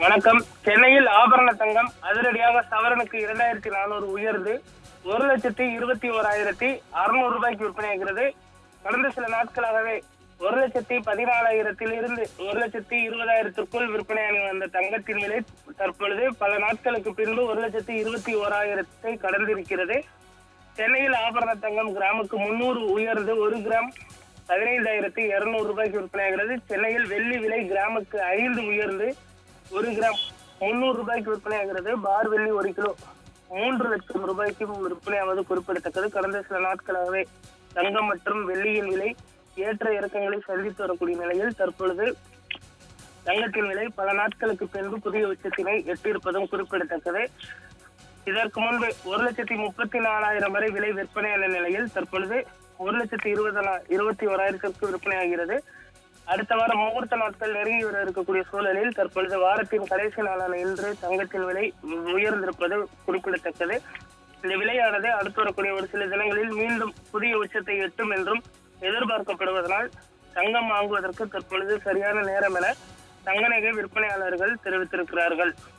வணக்கம். சென்னையில் ஆபரண தங்கம் அதிரடியாக சவரனுக்கு 2400 உயர்ந்து 1,21,600 ரூபாய்க்கு விற்பனையாகிறது. கடந்த சில நாட்களாகவே 1,14,000 இருந்து 1,20,000 விற்பனையாகி வந்த தங்கத்தின் விலை தற்பொழுது பல நாட்களுக்கு பின்பு 1,21,000 கடந்திருக்கிறது. சென்னையில் ஆபரண தங்கம் கிராமுக்கு 300 உயர்ந்து 1 கிராம் 15,200 ரூபாய்க்கு விற்பனையாகிறது. சென்னையில் வெள்ளி விலை கிராமுக்கு 5 உயர்ந்து 1 கிராம் 300 ரூபாய்க்கு விற்பனையாகிறது. பார் வெள்ளி 1 கிலோ 3 லட்சம் ரூபாய்க்கு விற்பனையாவது குறிப்பிடத்தக்கது. கடந்த சில நாட்களாகவே தங்கம் மற்றும் வெள்ளியின் விலை ஏற்ற இறக்கங்களை சந்தித்து வரக்கூடிய நிலையில் தற்பொழுது தங்கத்தின் விலை பல நாட்களுக்கு பின்பு புதிய உச்சத்தினை எட்டியிருப்பதும் குறிப்பிடத்தக்கது. இதற்கு முன்பு 1,34,000 வரை விலை விற்பனையான நிலையில் தற்பொழுது 1,21,000 விற்பனையாகிறது. அடுத்த வாரம் முகூர்த்த நாட்கள் நெருங்கி வர இருக்கக்கூடிய சூழலில் தற்பொழுது வாரத்தின் கடைசி நாளான இன்று தங்கத்தின் விலை உயர்ந்திருப்பது குறிப்பிடத்தக்கது. இந்த விலையானது அடுத்து வரக்கூடிய ஒரு சில தினங்களில் மீண்டும் புதிய உச்சத்தை எட்டும் என்றும் எதிர்பார்க்கப்படுவதனால் தங்கம் வாங்குவதற்கு தற்பொழுது சரியான நேரம் என தங்க நகை விற்பனையாளர்கள் தெரிவித்திருக்கிறார்கள்.